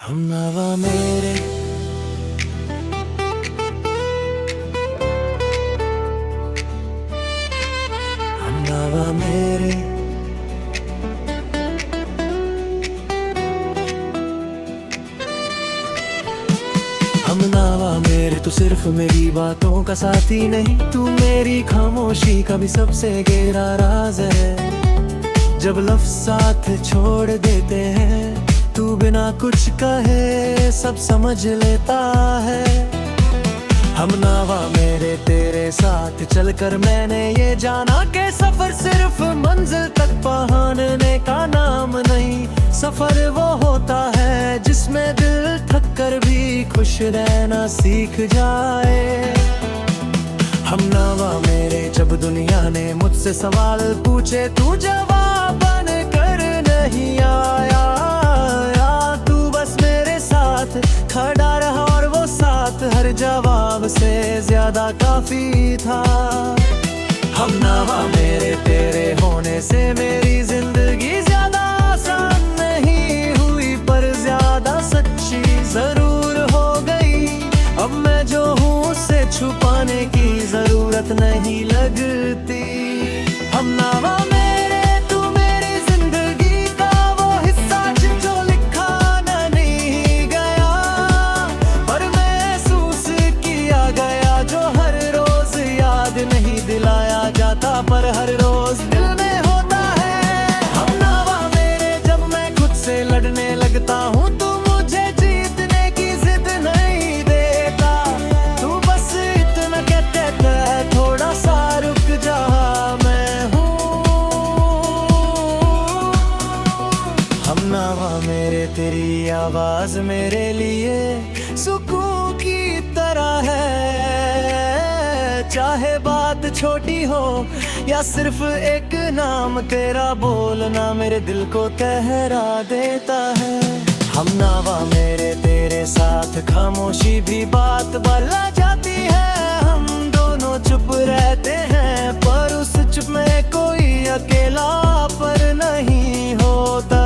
हमनवा मेरे हमनवा मेरे हमनवा मेरे तू सिर्फ मेरी बातों का साथी नहीं, तू मेरी खामोशी का भी सबसे गहरा राज है। जब लफ्ज़ साथ छोड़ देते हैं, तू बिना कुछ कहे सब समझ लेता है। हमनवा मेरे तेरे साथ चलकर मैंने ये जाना कि सफर सिर्फ मंजिल तक पहुंचने का नाम नहीं, सफर वो होता है जिसमें दिल थक कर भी खुश रहना सीख जाए। हमनवा मेरे जब दुनिया ने मुझसे सवाल पूछे, तू जवाब बन कर नहीं आया, तू बस मेरे साथ खड़ा रहा और वो साथ हर जवाब से ज्यादा काफी था। हमनवा मेरे तेरे होने से मेरी जिंदगी ज्यादा आसान नहीं हुई, पर ज्यादा सच्ची जरूर हो गई। अब मैं जो हूँ उसे छुपाने की जरूरत नहीं लगती। हमनवा मेरे तू मेरी जिंदगी का वो हिस्सा जो लिखा नहीं गया, पर महसूस किया गया जो हर रोज याद नहीं दिलाया जाता, पर हर रोज दिल में होता है। हमनवा मेरे जब मैं खुद से लड़ने लगता हूँ, तू मुझे जीतने की जिद नहीं देता, तू बस इतना कहता है थोड़ा सा रुक जा मैं हूँ। हमनवा मेरे तेरी आवाज मेरे लिए सुकून की तरह है, चाहे बात छोटी हो या सिर्फ एक नाम तेरा बोलना मेरे दिल को ठहरा देता है। हमनवा मेरे तेरे साथ खामोशी भी बात बोला जाती है, हम दोनों चुप रहते हैं पर उस चुप में कोई अकेला पर नहीं होता।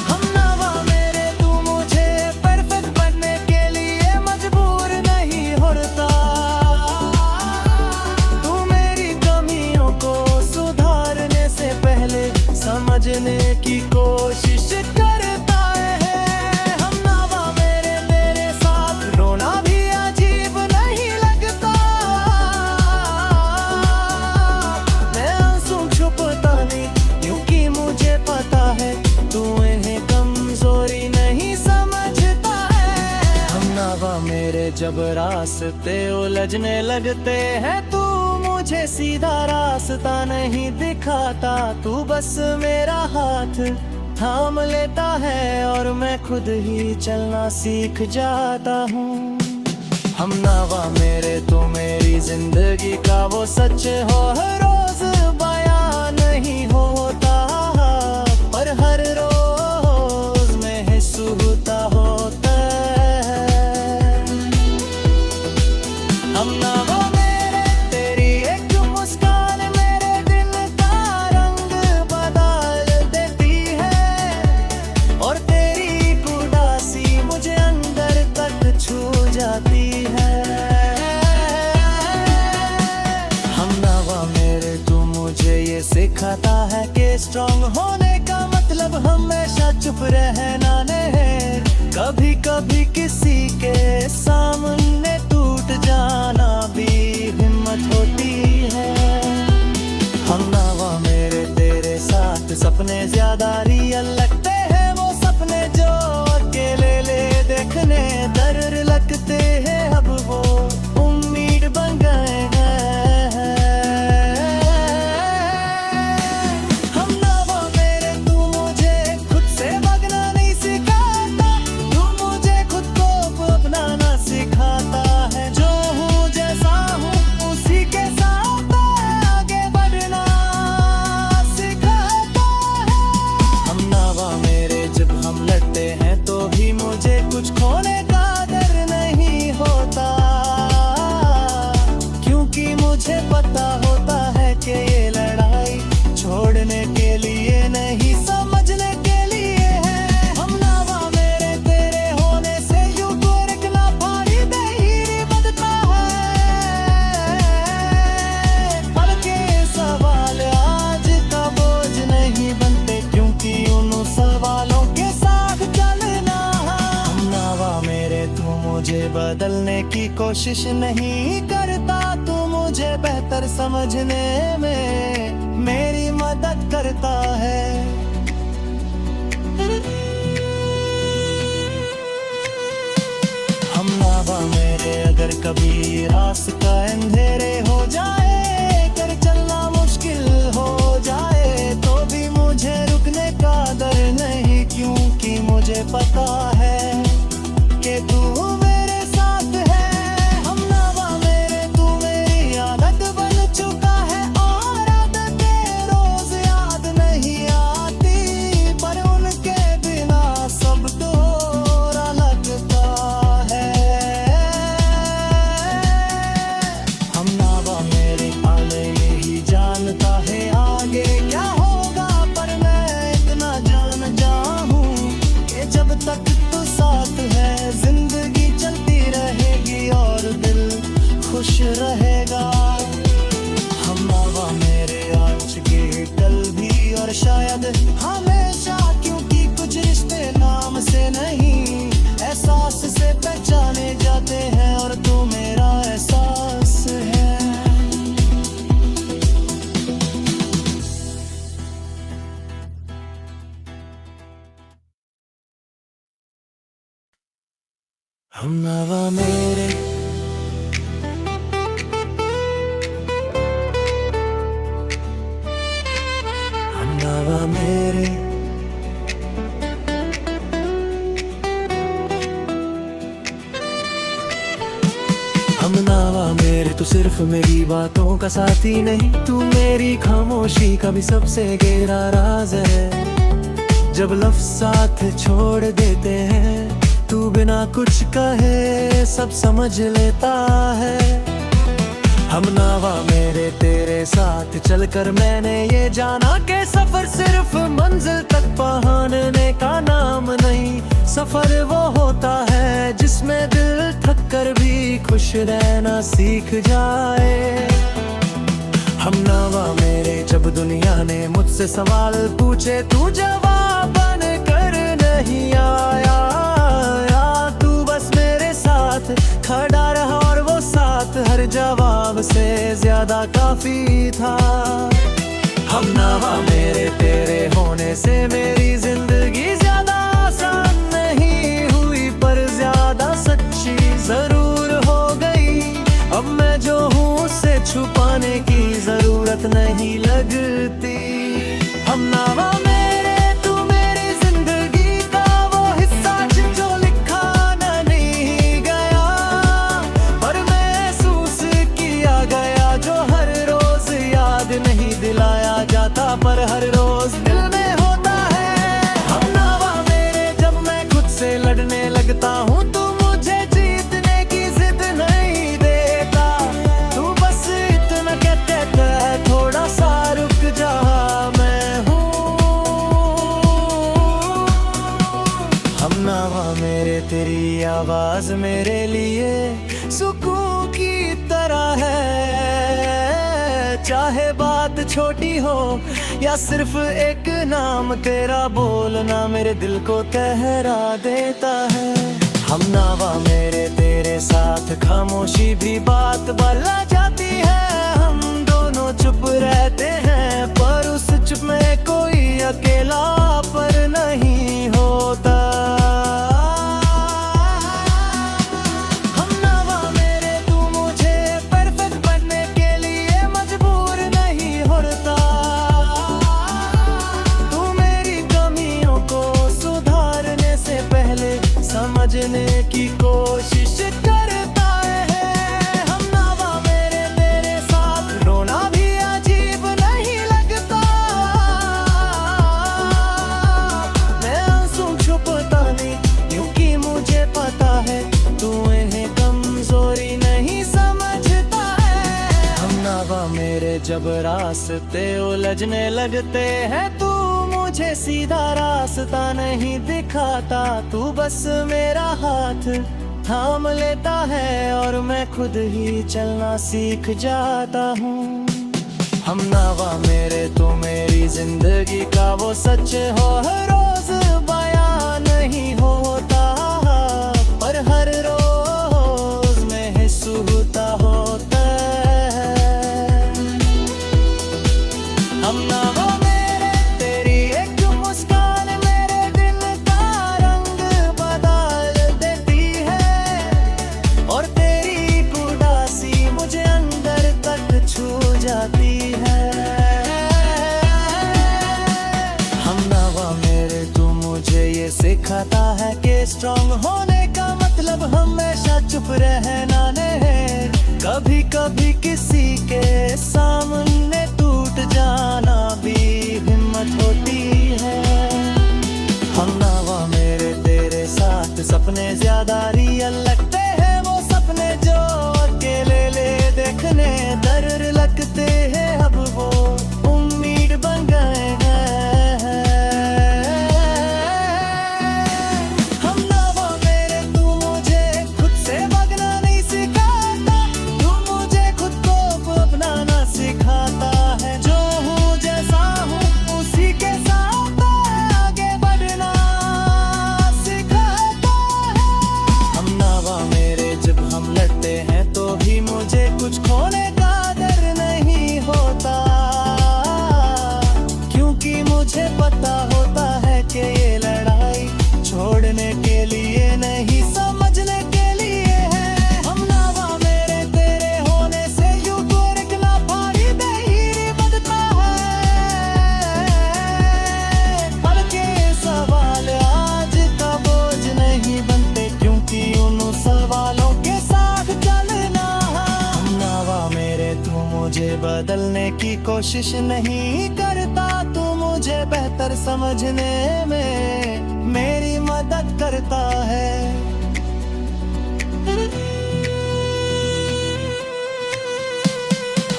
हमनवा मेरे तू मुझे परफेक्ट बनने के लिए मजबूर नहीं होता, तू मेरी कमियों को सुधारने से पहले समझने की कोशिश करता है। हमनवा मेरे तेरे साथ रोना भी अजीब नहीं लगता, मैं आंसू छुपता नहीं क्योंकि मुझे पता है तू इन्हें कमजोरी नहीं समझता है। हमनवा मेरे जब रास्ते उलझने लगते हैं, तू मुझे सीधा रास्ता नहीं दिखाता, तू बस मेरा हाथ थाम लेता है और मैं खुद ही चलना सीख जाता हूँ। हमनवा मेरे तो मेरी जिंदगी का वो सच हो, हर रोज बयां नहीं होता, पर हर रोज महसूस होता है। हमनवा मेरे तेरी एक मुस्कान मेरे दिल का रंग बदल देती है, और तेरी उदासी मुझे अंदर तक छू जाती है। हमनवा मेरे तू मुझे ये सिखाता है कि स्ट्रांग होने का मतलब हमेशा चुप रहना नहीं, कभी कभी किसी के सामने टूट जाना भी हिम्मत होती है। हमनवा मेरे तेरे साथ सपने ज्यादा रियल लगते हैं, वो सपने जो अकेले ले देखने डर लगते हैं, अब वो उम्मीद बन गए हैं। हमनवा मेरे तू मुझे खुद से भागना नहीं सिखाता, तू मुझे खुद को अपनाना सिखाता है, जो हूँ जैसा हूँ उसी के साथ आगे बढ़ना सिखाता है। हमनवा बदलने की कोशिश नहीं करता, तू मुझे बेहतर समझने में मेरी मदद करता है। हमनावा मेरे, अगर कभी रास्ता अंधेरे हो जाए, कर चलना मुश्किल हो जाए, तो भी मुझे रुकने का डर नहीं, क्योंकि मुझे पता है कि तू मेरे साथ है। हमनावा मेरे, तू मेरी आदत बन चुका है, और आदतें रोज याद नहीं आती, पर उनके बिना सब थोड़ा लगता है। हमनावा मेरे, आने यही जानता है आगे क्या होगा, पर मैं इतना जान जाऊं कि जब तक तू साथ है, जिंदगी चलती रहेगी और दिल खुश रहेगा। हमनावा मेरे, आज के कल भी और शायद हमेशा, क्योंकि कुछ रिश्ते नाम से नहीं, एहसास से पहचाने जाते हैं, और तू मेरा एहसास है। हमनावा मेरे, हमनावा मेरे, हमनावा मेरे, तू सिर्फ मेरी बातों का साथी नहीं, तू मेरी खामोशी का भी सबसे गहरा राज है। जब लफ्ज़ साथ छोड़ देते हैं, तू बिना कुछ कहे सब समझ लेता है। हमनावा मेरे, तेरे साथ चलकर मैंने ये जाना कि सफर सिर्फ मंजिल तक पहुंचने का नाम नहीं, सफर वो होता है जिसमें दिल थक कर भी खुश रहना सीख जाए। हमनावा मेरे, जब दुनिया ने मुझसे सवाल पूछे, तू जवाब बन कर नहीं आया, खड़ा रहा, और वो साथ हर जवाब से ज्यादा काफी था। हमनावा मेरे, तेरे होने से मेरी जिंदगी ज्यादा आसान नहीं हुई, पर ज्यादा सच्ची जरूर हो गई। अब मैं जो हूँ उसे छुपाने की जरूरत नहीं लगती। हमनावा मेरे, तू मेरी जिंदगी का वो हिस्सा जो लिखा नहीं गया, पर महसूस किया गया, जो हर रोज याद नहीं दिलाया जाता, पर हर रोज दिल में होता है। हमनावा मेरे, जब मैं खुद से लड़ने लगता हूँ, तू मुझे जीतने की जिद नहीं देता, तू बस इतना कहता है, थोड़ा सा रुक जा, मैं हूँ। हमनावा मेरे, तेरी आवाज मेरे लिए सुकून की तरह है, चाहे बात छोटी हो या सिर्फ एक नाम, तेरा बोलना मेरे दिल को ठहरा देता है। हमनावा मेरे, तेरे साथ खामोशी भी बात बदला जाती है, हम दोनों चुप रहते हैं, पर उस चुप में कोई अकेला पर नहीं होता। हमनावा मेरे, तू मुझे परफेक्ट बनने के लिए मजबूर नहीं होता, तू मेरी कमियों को सुधारने से पहले समझने की कोशिश करता है। हमनावा मेरे, तेरे साथ रोना भी अजीब नहीं लगता, मैं आंसू छुपता नहीं, क्योंकि मुझे पता है तू इन्हें कमजोरी नहीं समझता है। हमनावा मेरे, जब रास्ते उलझने लगते हैं, तू मुझे सीधा रास्ता नहीं दिखाता, तू बस मेरा हाथ थाम लेता है, और मैं खुद ही चलना सीख जाता हूँ। हमनावा मेरे, तू मेरी जिंदगी का वो सच हो, हर रोज बयां नहीं होता, पर हर रोज सिखाता है कि स्ट्रांग होने का मतलब हमेशा चुप रहना नहीं। कभी कभी किसी के सामने टूट जाना भी हिम्मत होती है। हमनावा मेरे तेरे साथ सपने ज्यादा रियल लगते हैं, वो सपने जो अकेले ले देखने डर लगते हैं, अब वो उम्मीद बन गए हैं। हमनावा मेरे तू मुझे खुद से भागना नहीं सिखाता, तू मुझे खुद को अपनाना सिखाता है। जो हूँ जैसा हूँ उसी के साथ आगे बढ़ना सिखाता है। हमनावा मेरे जब हम लड़ते हैं तो भी मुझे कुछ खोने का डर नहीं होता, क्योंकि मुझे पता होता है कि ये लड़ाई छोड़ने के लिए नहीं समझने के लिए है। हमनावा मेरे तेरे होने से यूं तो रखना भारी धैर्य बनता है, पर के सवाल आज का बोझ नहीं बनते, क्योंकि उन सवालों के साथ चलना है। हमनावा मेरे तू मुझे बदलने की कोशिश नहीं करता, तू मुझे बेहतर समझने में मेरी मदद करता है।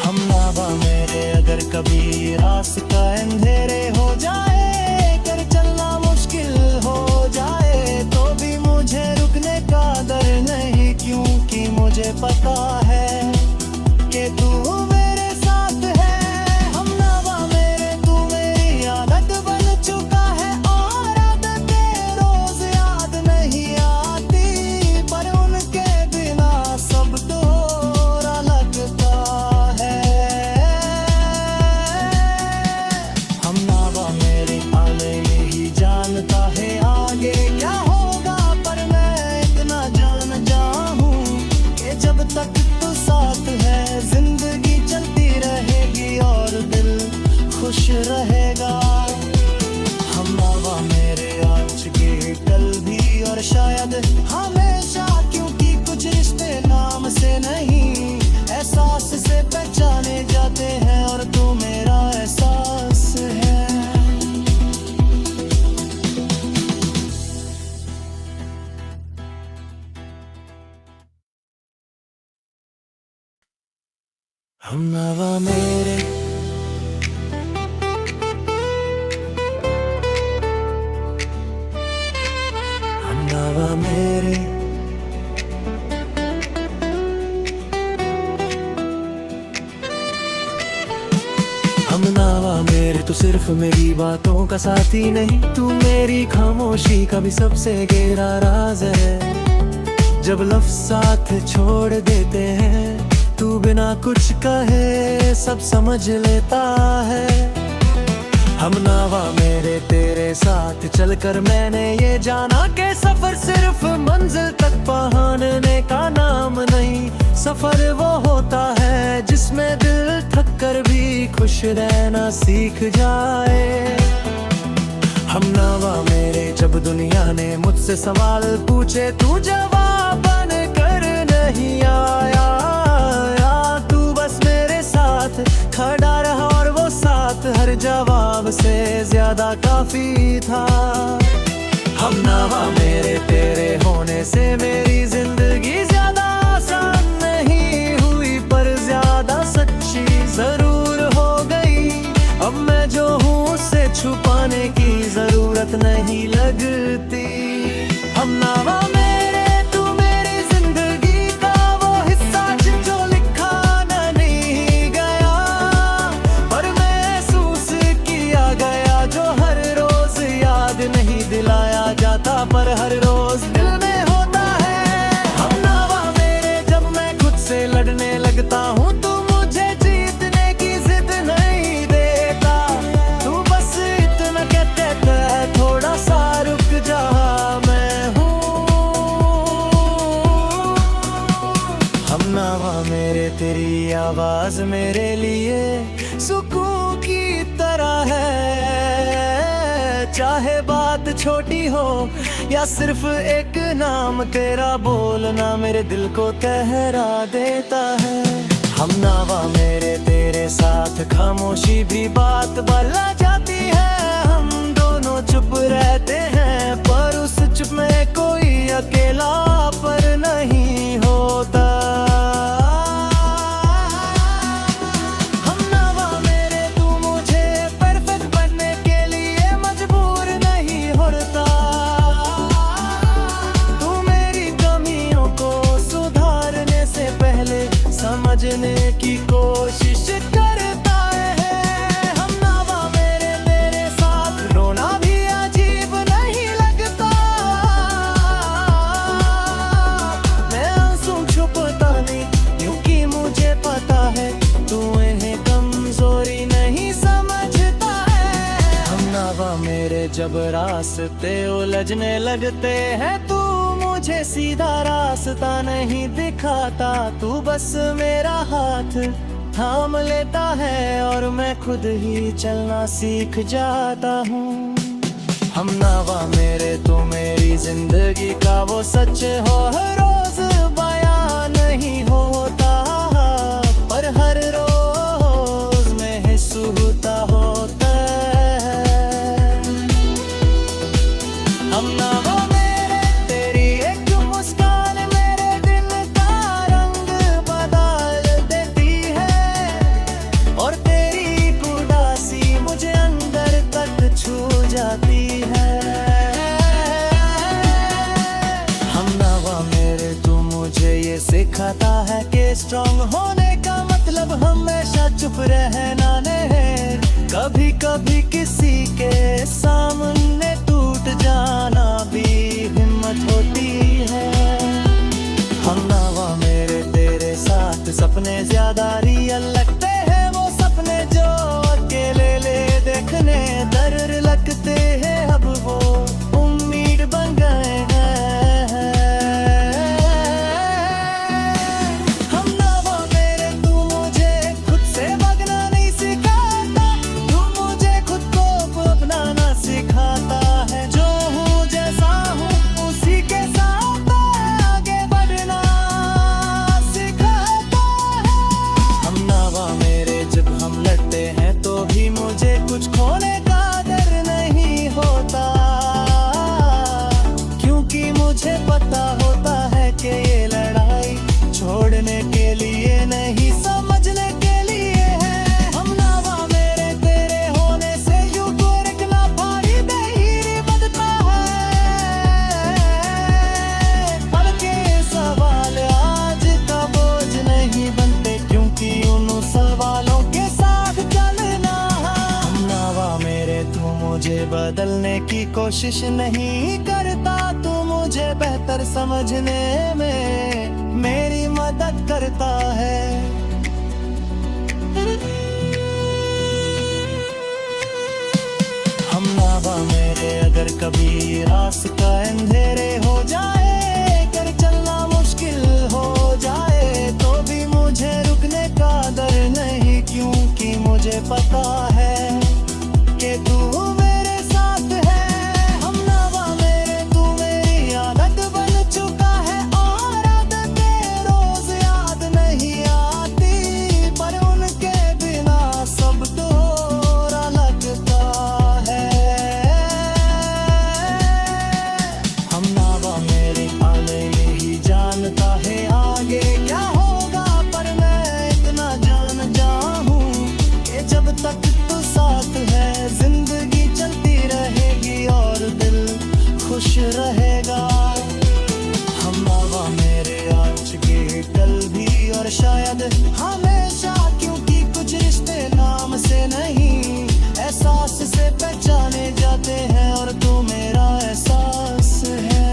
हमनावा मेरे अगर कभी रास्ता अंधेरे हो जाए, कर चलना मुश्किल हो जाए, तो भी मुझे रुकने का डर नहीं, क्योंकि मुझे पता है कि तू मेरे साथ है। हमनावा मेरे तू मेरी आदत बन चुका है, और आदतें रोज याद नहीं आती, पर उनके बिना सब दोहरा लगता है। हमनावा मेरे आने ही जानता है आगे क्या होगा, पर मैं इतना जान जाऊं कि जब तक तू साथ है जिंदगी चलती रहेगी और दिल खुश रहेगा। हमनावा मेरे आज के कल भी और शायद हमेशा, क्योंकि कुछ रिश्ते नाम से नहीं एहसास से पहचाने जाते हैं, और तू मेरा एहसास है। हमनावा मेरे हमनावा मेरे हमनावा मेरे तू सिर्फ मेरी बातों का साथी नहीं, तू मेरी खामोशी का भी सबसे गहरा राज है। जब लफ्ज़ साथ छोड़ देते हैं, तू बिना कुछ कहे सब समझ लेता है। हमनावा मेरे तेरे साथ चलकर मैंने ये जाना कि सफर सिर्फ मंजिल तक पहुंचने का नाम नहीं, सफर वो होता है जिसमें दिल थक कर भी खुश रहना सीख जाए। हमनावा मेरे जब दुनिया ने मुझसे सवाल पूछे, तू जवाब बन कर नहीं आया, तू बस मेरे साथ खड़ा रहा, और वो साथ हर जवाब से ज्यादा काफी था। हमनावा मेरे तेरे होने से मेरी जिंदगी ज्यादा आसान नहीं हुई, पर ज्यादा सच्ची जरूर हो गई। अब मैं जो हूँ उसे छुपाने की जरूरत नहीं लगती। हमनावा मेरे तू मेरी जिंदगी का वो हिस्सा जो लिखा नहीं गया, पर महसूस किया गया, जो हर रोज याद नहीं दिलाया जाता, पर हर रोज दिल में होता है। हमनावा मेरे जब मैं खुद से लड़ने लगता हूँ, तू मुझे जीतने की जिद नहीं देता, तू बस इतना कहते है थोड़ा सा रुक जा, मैं हूँ। हमनावा मेरे तेरी आवाज मेरे लिए सुकून की तरह है, चाहे बात छोटी हो या सिर्फ एक नाम तेरा बोलना मेरे दिल को कहरा देता है। हम नावा मेरे तेरे साथ खामोशी भी बात बला जाती है। हम दोनों चुप रहते हैं पर उस चुप में कोई अकेला पर नहीं होता। हम नावा मेरे तू मुझे परफेक्ट बनने के लिए मजबूर नहीं होता। तू मेरी कमियों को सुधारने से पहले समझने की कोशिश करता है। हम नावा मेरे तेरे साथ रोना भी अजीब नहीं लगता। मैं आंसू छुपता नहीं क्योंकि मुझे पता है तू इन्हें कमजोरी नहीं समझता है। हम नावा मेरे जब रास्ते उलझने लगते हैं तू मुझे सीधा रास्ता नहीं दिखाता। तू बस मेरा हाथ थाम लेता है और मैं खुद ही चलना सीख जाता हूँ। हम नावा मेरे तू मेरी जिंदगी का वो सच हो हर रोज बयां नहीं होता पर हर रोज में हिस्सा होता है। हम नावा जाती है। हम नावा मेरे तू मुझे ये सिखाता है कि स्ट्रांग होने का मतलब हमेशा चुप रहना नहीं। कभी कभी किसी के सामने टूट जाना भी हिम्मत होती है। हम नावा मेरे तेरे साथ सपने ज्यादा रियल लगते हैं। वो सपने जो अकेले ले देखने डर लगते हैं अब वो उम्मीद बन गए हैं। हम नावा मेरे तू मुझे खुद से भागना नहीं सिखाता। तू मुझे खुद को अपनाना सिखाता है। जो हूँ जैसा हूँ उसी के साथ आगे बढ़ना सिखाता है। हम नावा मेरे जब हम लड़ते हैं तो भी मुझे कुछ खोने होता क्योंकि मुझे पता होता है कि ये लड़ाई छोड़ने के लिए नहीं समझने के लिए है। हम नावा मेरे तेरे होने से यूं तो रखना भारी नहीं बनता है। अब के सवाल आज का बोझ नहीं बनते क्योंकि उन सवालों के साथ चलना। हम नावा मेरे तू मुझे बदलने की कोशिश नहीं करता। तू मुझे बेहतर समझने में मेरी मदद करता है। हम नावा मेरे अगर कभी रास्ता अंधेरे हो जाए कर चलना मुश्किल हो जाए तो भी मुझे रुकने का डर नहीं क्योंकि मुझे पता है कि तू मेरे साथ है। हम नावा मेरे तू मेरी आदत बन चुका है और आदतें रोज याद नहीं आती पर उनके बिना सब थोड़ा लगता है। हम नावा मेरे आले यही जानता है आगे क्या होगा पर मैं इतना जान जाऊं कि जब तक तू साथ है जिंदगी चलती रहेगी और दिल खुश रहेगा। हम नावा मेरे आज के कल भी और शायद हमेशा क्योंकि कुछ रिश्ते नाम से नहीं एहसास से पहचाने जाते हैं और तू मेरा एहसास है।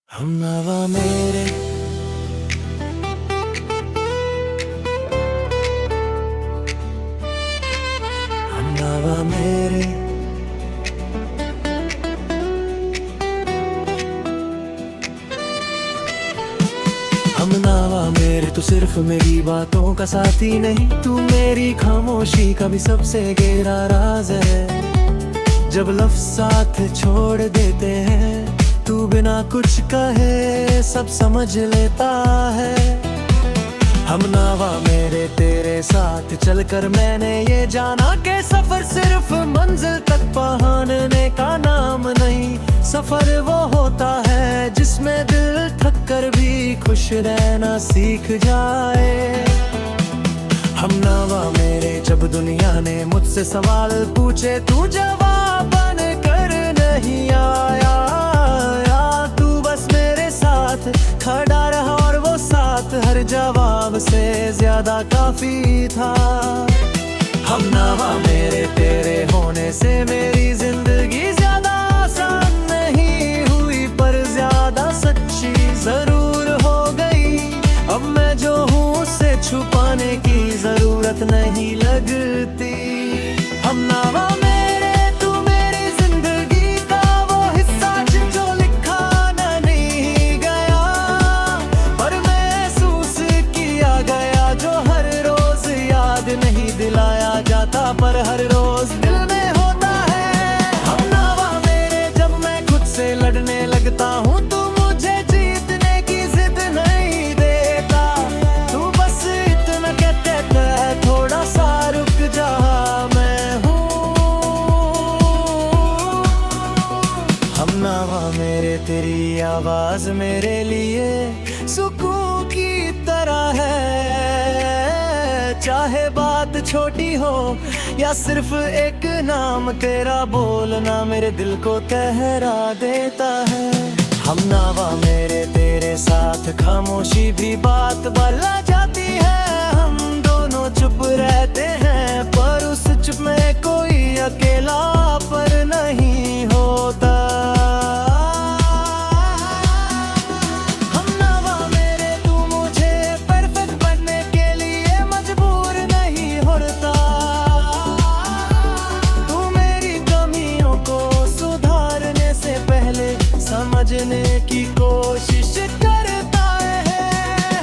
हम नावा मेरे हम नावा मेरे मेरे तू सिर्फ मेरी बातों का साथी नहीं, तू मेरी खामोशी का भी सबसे गहरा राज है। जब लफ्ज़ साथ छोड़ देते हैं, तू बिना कुछ कहे सब समझ लेता है। हमनावा मेरे तेरे साथ चलकर मैंने ये जाना कि सफर सिर्फ मंजिल तक पहुंचने का नाम नहीं, सफर वो होता है जिसमें दिल थक कर भी खुश रहना सीख जाए। हमनावा मेरे जब दुनिया ने मुझसे सवाल पूछे, तू जवाब बन कर नहीं आया, तू बस मेरे साथ खड़ा रहा और वो साथ हर जवाब से ज्यादा काफी था। हमनावा मेरे तेरे होने से मेरी जिंदगी ज्यादा आसान नहीं हुई, पर ज्यादा सच्ची जरूर हो गई। अब मैं जो हूँ उससे छुपाने की जरूरत नहीं लगती। हमनावा मेरे तू मेरी जिंदगी का वो हिस्सा जो लिखा नहीं गया, पर महसूस किया गया, जो हर रोज याद नहीं दिलाया जाता, पर हर रोज दिल में होता है। हमनावा मेरे जब मैं खुद से लड़ने लगता हूँ, तू मुझे जीतने की जिद नहीं देता, तू बस इतना कहते है थोड़ा सा रुक जा, मैं हूँ। हमनावा मेरे तेरी आवाज मेरे लिए सुकून की तरह है, चाहे बात छोटी हो या सिर्फ एक नाम तेरा बोलना मेरे दिल को ठहरा देता है। हमनावा मेरे तेरे साथ खामोशी भी बात बदला जाती है, हम दोनों चुप रहते हैं, पर उस चुप में कोई अकेला पर नहीं होता। हमनावा मेरे तू मुझे परफेक्ट बनने के लिए मजबूर नहीं होता, तू मेरी कमियों को सुधारने से पहले समझने की कोशिश करता है।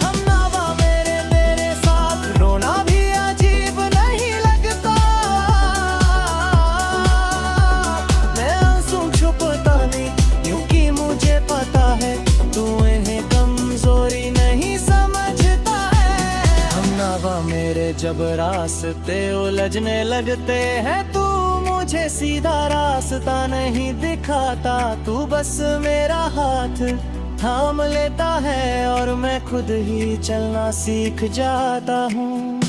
हमनावा मेरे तेरे साथ रोना भी अजीब नहीं लगता, मैं आंसू छुपता नहीं क्योंकि मुझे पता है तू इन्हें कमजोरी नहीं समझता है। हमनावा मेरे जब रास्ते उलझने लगते हैं, तू मुझे सीधा रास्ता नहीं दिखाता, तू बस मेरा हाथ थाम लेता है और मैं खुद ही चलना सीख जाता हूँ।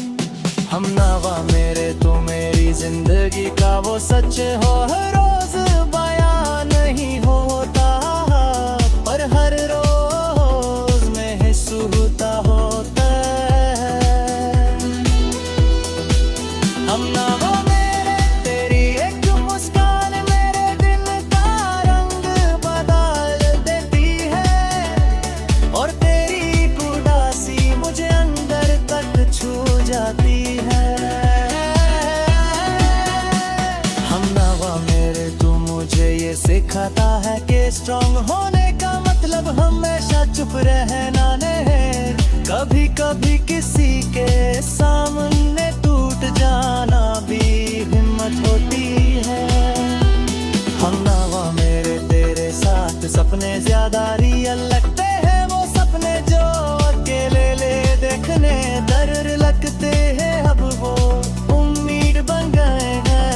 हमनावा मेरे तू मेरी जिंदगी का वो सच हो, हर रोज बयां नहीं होता, पर हर रोज महसूस होता है। हमनावा मेरे तेरी एक मुस्कान मेरे दिल का रंग बदल देती है, और तेरी उदासी मुझे अंदर तक छू जाती है। हमनावा मेरे तू मुझे ये सिखाता है कि स्ट्रांग होने का मतलब हमेशा चुप रहना नहीं, कभी कभी किसी के सामने टूट जाना भी हिम्मत होती है। हमनावा मेरे तेरे साथ सपने ज्यादा रियल लगते हैं, वो सपने जो अकेले ले देखने डर लगते हैं, अब वो उम्मीद बन गए हैं।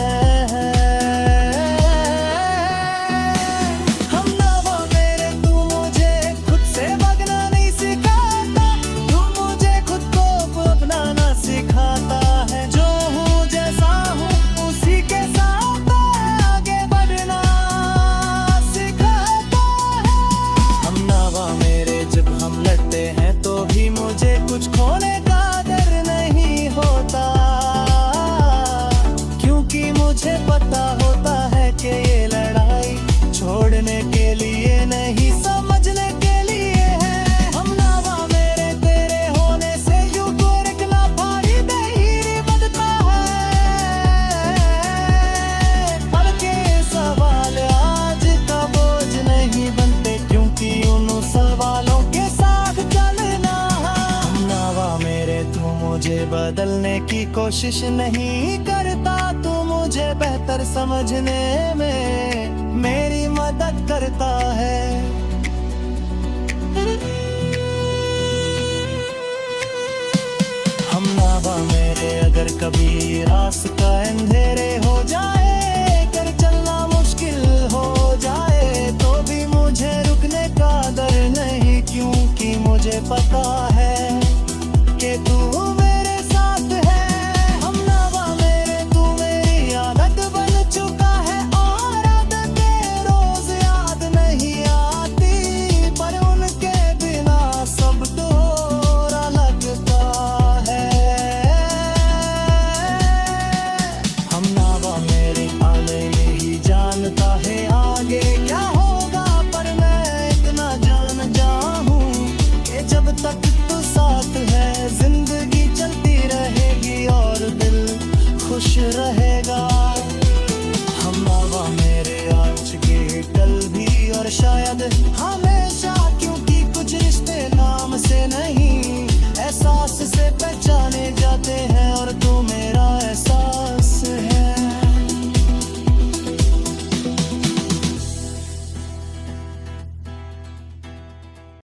हमनावा मेरे तू मुझे खुद से भागना नहीं सिखाता, तू मुझे खुद को अपनाना मुझे बदलने की कोशिश नहीं करता, तू मुझे बेहतर समझने में मेरी मदद करता है। हम नाबा मेरे अगर कभी रास्ता अंधेरे हो जाए, कर चलना मुश्किल हो जाए, तो भी मुझे रुकने का डर नहीं, क्योंकि मुझे पता है कि तू मेरे साथ है। हम नाबा मेरे, तू मेरी आदत बन चुका है, और आदतें रोज याद नहीं आती, पर उनके बिना सब दोहरा लगता है। हम नाबा मेरे आने में ही जानता है आगे क्या होगा, पर मैं इतना जान जाऊं कि जब तक तू साथ है जिंदगी चलती रहेगी और दिल खुश रहेगा।